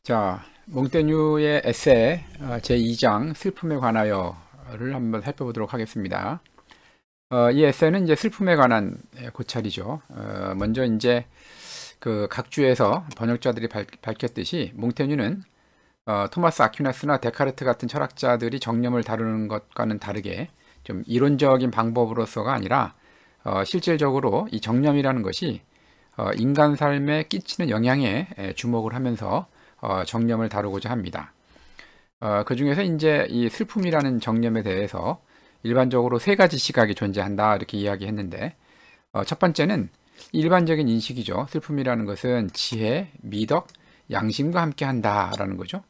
자, 몽테뉴의 에세 제2장 슬픔에 관하여를 한번 살펴보도록 하겠습니다. 이 에세는 이제 슬픔에 관한 고찰이죠. 먼저 이제 그 각주에서 번역자들이 밝혔듯이 몽테뉴는 토마스 아퀴나스나 데카르트 같은 철학자들이 정념을 다루는 것과는 다르게 좀 이론적인 방법으로서가 아니라 실질적으로 이 정념이라는 것이 인간 삶에 끼치는 영향에 주목을 하면서 정념을 다루고자 합니다. 그 중에서 이제 이 슬픔이라는 정념에 대해서 일반적으로 세 가지 시각이 존재한다 이렇게 이야기했는데, 첫 번째는 일반적인 인식이죠. 슬픔이라는 것은 지혜, 미덕, 양심과 함께 한다라는 거죠.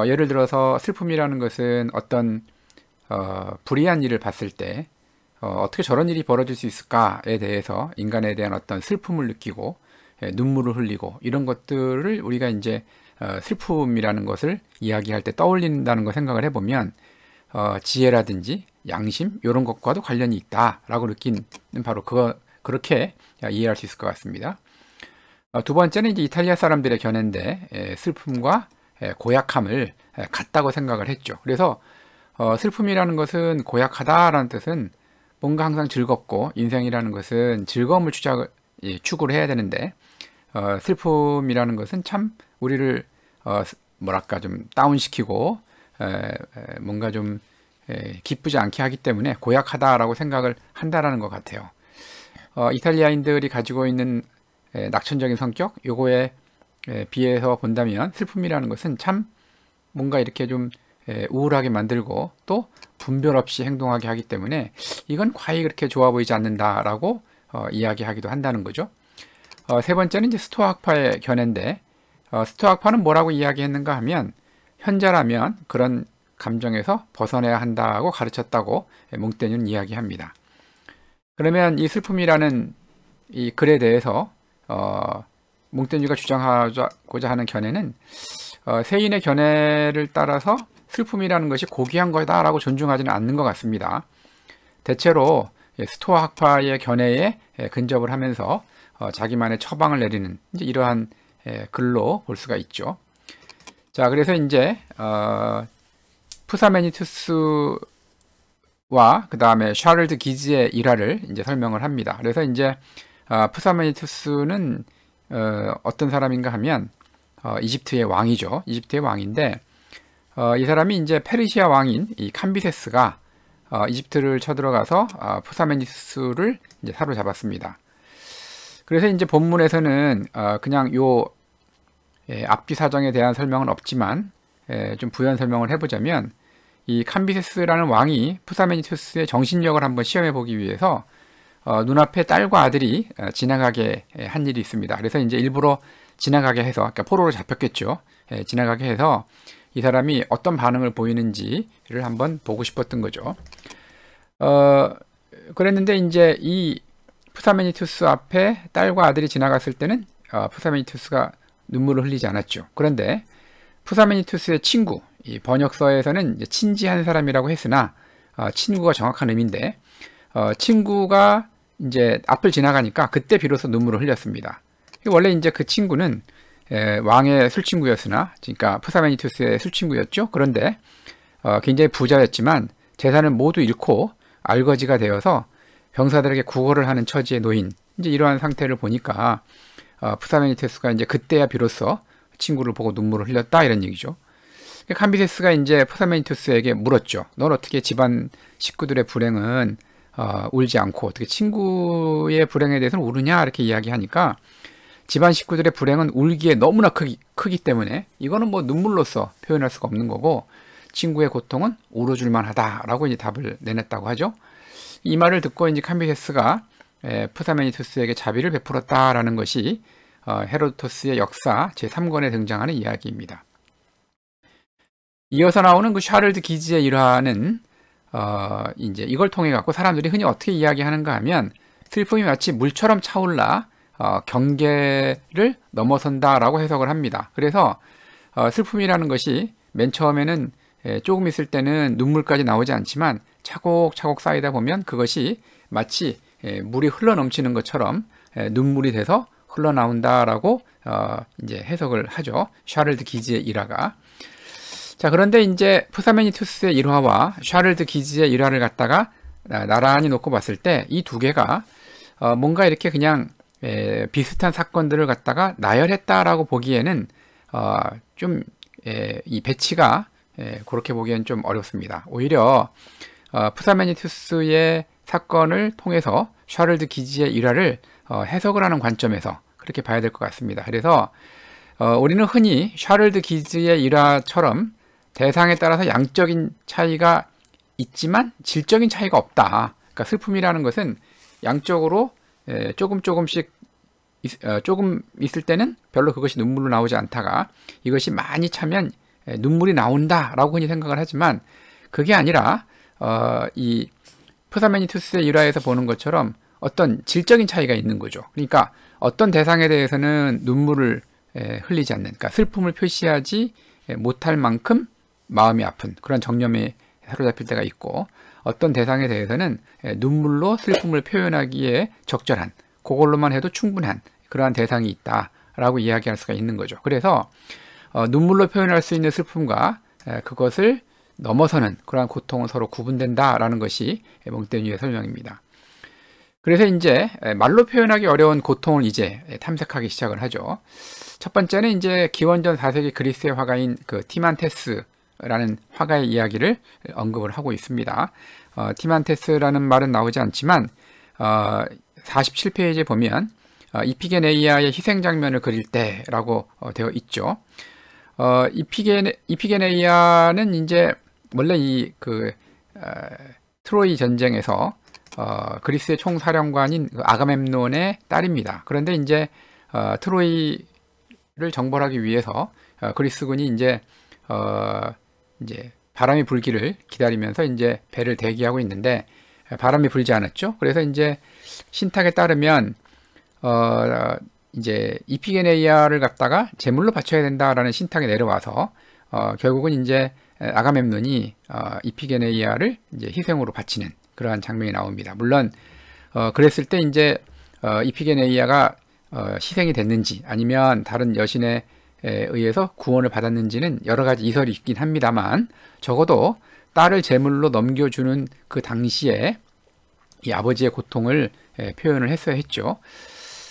예를 들어서 슬픔이라는 것은 어떤 불의한 일을 봤을 때 어떻게 저런 일이 벌어질 수 있을까에 대해서 인간에 대한 어떤 슬픔을 느끼고 눈물을 흘리고 이런 것들을 우리가 이제 슬픔이라는 것을 이야기할 때 떠올린다는 걸 생각을 해보면 지혜라든지 양심 이런 것과도 관련이 있다라고 느끼는 바로 그렇게 이해할 수 있을 것 같습니다. 두 번째는 이제 이탈리아 사람들의 견해인데 슬픔과 고약함을 같다고 생각을 했죠. 그래서 슬픔이라는 것은 고약하다라는 뜻은 뭔가 항상 즐겁고 인생이라는 것은 즐거움을 추구를 해야 되는데 슬픔이라는 것은 참 우리를 뭐랄까 좀 다운시키고 뭔가 좀 기쁘지 않게 하기 때문에 고약하다라고 생각을 한다라는 것 같아요. 이탈리아인들이 가지고 있는 낙천적인 성격 요거에 비해서 본다면 슬픔이라는 것은 참 뭔가 이렇게 좀 우울하게 만들고 또 분별 없이 행동하게 하기 때문에 이건 과히 그렇게 좋아 보이지 않는다라고 이야기하기도 한다는 거죠. 세 번째는 이제 스토아학파의 견해인데 스토아학파는 뭐라고 이야기했는가 하면 현자라면 그런 감정에서 벗어나야 한다고 가르쳤다고 몽테뉴는 이야기합니다. 그러면 이 슬픔이라는 이 글에 대해서 몽테뉴가 주장하고자 하는 견해는 세인의 견해를 따라서 슬픔이라는 것이 고귀한 거다라고 존중하지는 않는 것 같습니다. 대체로 스토아 학파의 견해에 근접을 하면서 자기만의 처방을 내리는 이제 이러한 글로 볼 수가 있죠. 자, 그래서 이제 푸사메니투스와 그 다음에 샤를드 기즈의 일화를 이제 설명을 합니다. 그래서 이제 푸사메니투스는 어떤 사람인가 하면 이집트의 왕이죠. 이집트의 왕인데 이 사람이 이제 페르시아 왕인 이 캄비세스가 이집트를 쳐들어가서 푸사메니투스를 이제 사로잡았습니다. 그래서 이제 본문에서는 그냥 요 앞뒤 사정에 대한 설명은 없지만 좀 부연 설명을 해보자면 이 캄비세스라는 왕이 푸사메니투스의 정신력을 한번 시험해 보기 위해서 눈앞에 딸과 아들이 지나가게 한 일이 있습니다. 그래서 이제 일부러 지나가게 해서, 그러니까 포로로 잡혔겠죠. 지나가게 해서 이 사람이 어떤 반응을 보이는지를 한번 보고 싶었던 거죠. 그랬는데 이제 이 푸사메니투스 앞에 딸과 아들이 지나갔을 때는 푸사메니투스가 눈물을 흘리지 않았죠. 그런데 푸사메니투스의 친구, 이 번역서에서는 이제 친지한 사람이라고 했으나 친구가 정확한 의미인데 친구가 이제 앞을 지나가니까 그때 비로소 눈물을 흘렸습니다. 원래 이제 그 친구는 왕의 술친구였으나, 그러니까 푸사메니투스의 술친구였죠. 그런데 굉장히 부자였지만 재산을 모두 잃고 알거지가 되어서 병사들에게 구걸을 하는 처지에 놓인 이제 이러한 상태를 보니까 푸사메니투스가 이제 그때야 비로소 친구를 보고 눈물을 흘렸다 이런 얘기죠. 캄비세스가 이제 푸사메니투스에게 물었죠. 넌 어떻게 집안 식구들의 불행은 울지 않고 어떻게 친구의 불행에 대해서는 울으냐 이렇게 이야기하니까 집안 식구들의 불행은 울기에 너무나 크기 때문에 이거는 뭐 눈물로서 표현할 수가 없는 거고 친구의 고통은 울어줄만 하다라고 이제 답을 내냈다고 하죠. 이 말을 듣고 이제 캄비세스가 푸사메니투스에게 자비를 베풀었다라는 것이 헤로도토스의 역사 제3권에 등장하는 이야기입니다. 이어서 나오는 그 샤를드 기즈의 일화는 이제 이걸 통해 갖고 사람들이 흔히 어떻게 이야기하는가 하면 슬픔이 마치 물처럼 차올라 경계를 넘어선다라고 해석을 합니다. 그래서 슬픔이라는 것이 맨 처음에는 조금 있을 때는 눈물까지 나오지 않지만 차곡차곡 쌓이다 보면 그것이 마치 물이 흘러넘치는 것처럼 눈물이 돼서 흘러나온다라고 이제 해석을 하죠. 샤를드 기즈의 일화가. 자, 그런데 이제 프사메니투스의 일화와 샤를드 기즈의 일화를 갖다가 나란히 놓고 봤을 때 이 두 개가 뭔가 이렇게 그냥 비슷한 사건들을 갖다가 나열했다라고 보기에는 좀 이 배치가 그렇게 보기엔 좀 어렵습니다. 오히려 프사메니투스의 사건을 통해서 샤를드 기즈의 일화를 해석을 하는 관점에서 그렇게 봐야 될 것 같습니다. 그래서 우리는 흔히 샤를드 기즈의 일화처럼 대상에 따라서 양적인 차이가 있지만 질적인 차이가 없다. 그러니까 슬픔이라는 것은 양적으로 조금씩 조금 있을 때는 별로 그것이 눈물로 나오지 않다가 이것이 많이 차면 눈물이 나온다라고 흔히 생각을 하지만 그게 아니라 이 프사메니투스의 일화에서 보는 것처럼 어떤 질적인 차이가 있는 거죠. 그러니까 어떤 대상에 대해서는 눈물을 흘리지 않는, 그러니까 슬픔을 표시하지 못할 만큼 마음이 아픈 그런 정념에 사로잡힐 때가 있고, 어떤 대상에 대해서는 눈물로 슬픔을 표현하기에 적절한, 그걸로만 해도 충분한 그러한 대상이 있다라고 이야기할 수가 있는 거죠. 그래서 눈물로 표현할 수 있는 슬픔과 그것을 넘어서는 그러한 고통은 서로 구분된다라는 것이 몽테뉴의 설명입니다. 그래서 이제 말로 표현하기 어려운 고통을 이제 탐색하기 시작을 하죠. 첫 번째는 이제 기원전 4세기 그리스의 화가인 그 티만테스라는 화가의 이야기를 언급을 하고 있습니다. 티만테스라는 말은 나오지 않지만 47페이지에 보면 이피게네이아의 희생 장면을 그릴 때라고 되어 있죠. 이피게네이아는 이제 원래 이 트로이 전쟁에서 그리스의 총사령관인 아가멤논의 딸입니다. 그런데 이제 트로이를 정벌하기 위해서 그리스군이 이제 바람이 불기를 기다리면서 이제 배를 대기하고 있는데 바람이 불지 않았죠. 그래서 이제 신탁에 따르면 이제 이피게네이아를 갖다가 제물로 바쳐야 된다라는 신탁이 내려와서 결국은 이제 아가멤논이 이피게네이아를 이제 희생으로 바치는 그러한 장면이 나옵니다. 물론 그랬을 때 이제 이피게네이아가 희생이 됐는지 아니면 다른 여신에 의해서 구원을 받았는지는 여러 가지 이설이 있긴 합니다만, 적어도 딸을 제물로 넘겨주는 그 당시에 이 아버지의 고통을 표현을 했어야 했죠.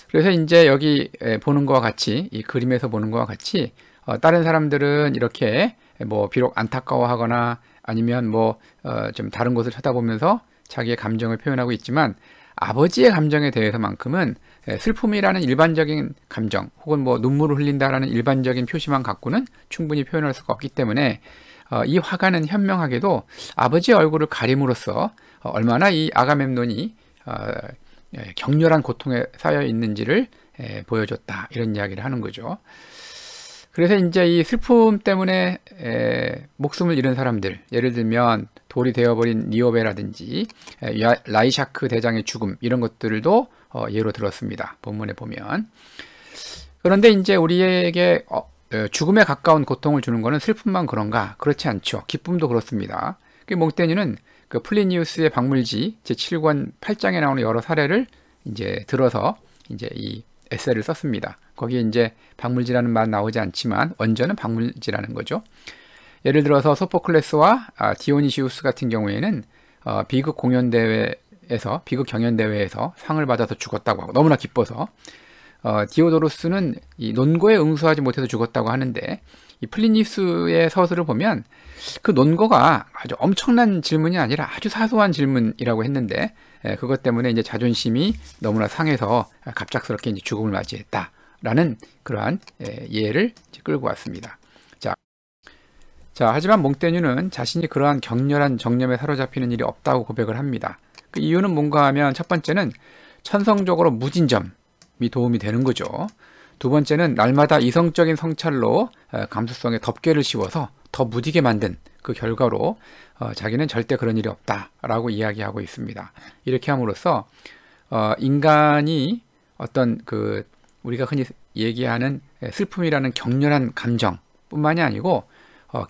그래서 이제 여기 보는 것과 같이, 이 그림에서 보는 것과 같이 다른 사람들은 이렇게 뭐 비록 안타까워하거나 아니면 뭐 좀 다른 곳을 쳐다보면서 자기의 감정을 표현하고 있지만, 아버지의 감정에 대해서만큼은 슬픔이라는 일반적인 감정 혹은 뭐 눈물을 흘린다라는 일반적인 표시만 갖고는 충분히 표현할 수가 없기 때문에 이 화가는 현명하게도 아버지의 얼굴을 가림으로써 얼마나 이 아가멤논이 격렬한 고통에 쌓여 있는지를 보여줬다, 이런 이야기를 하는 거죠. 그래서 이제 이 슬픔 때문에 목숨을 잃은 사람들, 예를 들면 돌이 되어버린 니오베라든지 라이샤크 대장의 죽음, 이런 것들도 예로 들었습니다. 본문에 보면. 그런데 이제 우리에게 죽음에 가까운 고통을 주는 것은 슬픔만 그런가? 그렇지 않죠. 기쁨도 그렇습니다. 몽테뉴는 그 플리니우스의 박물지 제7권 8장에 나오는 여러 사례를 이제 들어서 이제 이 에세이를 썼습니다. 거기에 이제 박물지라는 말 나오지 않지만 원전은 박물지라는 거죠. 예를 들어서 소포클레스와 디오니시우스 같은 경우에는 비극 공연대회에서, 비극 경연대회에서 상을 받아서 죽었다고 하고, 너무나 기뻐서. 디오도루스는 이 논거에 응수하지 못해서 죽었다고 하는데, 이 플리니우스의 서술을 보면 그 논거가 아주 엄청난 질문이 아니라 아주 사소한 질문이라고 했는데, 그것 때문에 이제 자존심이 너무나 상해서 갑작스럽게 이제 죽음을 맞이했다라는 그러한 예를 끌고 왔습니다. 자, 하지만 몽테뉴는 자신이 그러한 격렬한 정념에 사로잡히는 일이 없다고 고백을 합니다. 그 이유는 뭔가 하면, 첫 번째는 천성적으로 무진점이 도움이 되는 거죠. 두 번째는 날마다 이성적인 성찰로 감수성에 덮개를 씌워서 더 무디게 만든 그 결과로 자기는 절대 그런 일이 없다라고 이야기하고 있습니다. 이렇게 함으로써 인간이 어떤 그 우리가 흔히 얘기하는 슬픔이라는 격렬한 감정뿐만이 아니고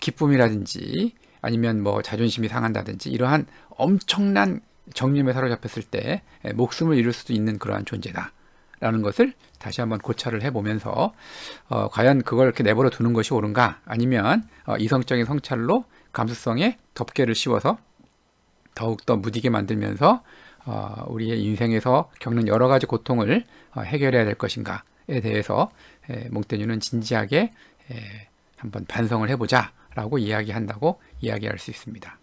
기쁨이라든지 아니면 뭐 자존심이 상한다든지 이러한 엄청난 정념에 사로잡혔을 때 목숨을 잃을 수도 있는 그러한 존재다 라는 것을 다시 한번 고찰을 해보면서 과연 그걸 이렇게 내버려 두는 것이 옳은가, 아니면 이성적인 성찰로 감수성에 덮개를 씌워서 더욱더 무디게 만들면서 우리의 인생에서 겪는 여러 가지 고통을 해결해야 될 것인가에 대해서 몽테뉴는 진지하게 한번 반성을 해보자 라고 이야기한다고 이야기할 수 있습니다.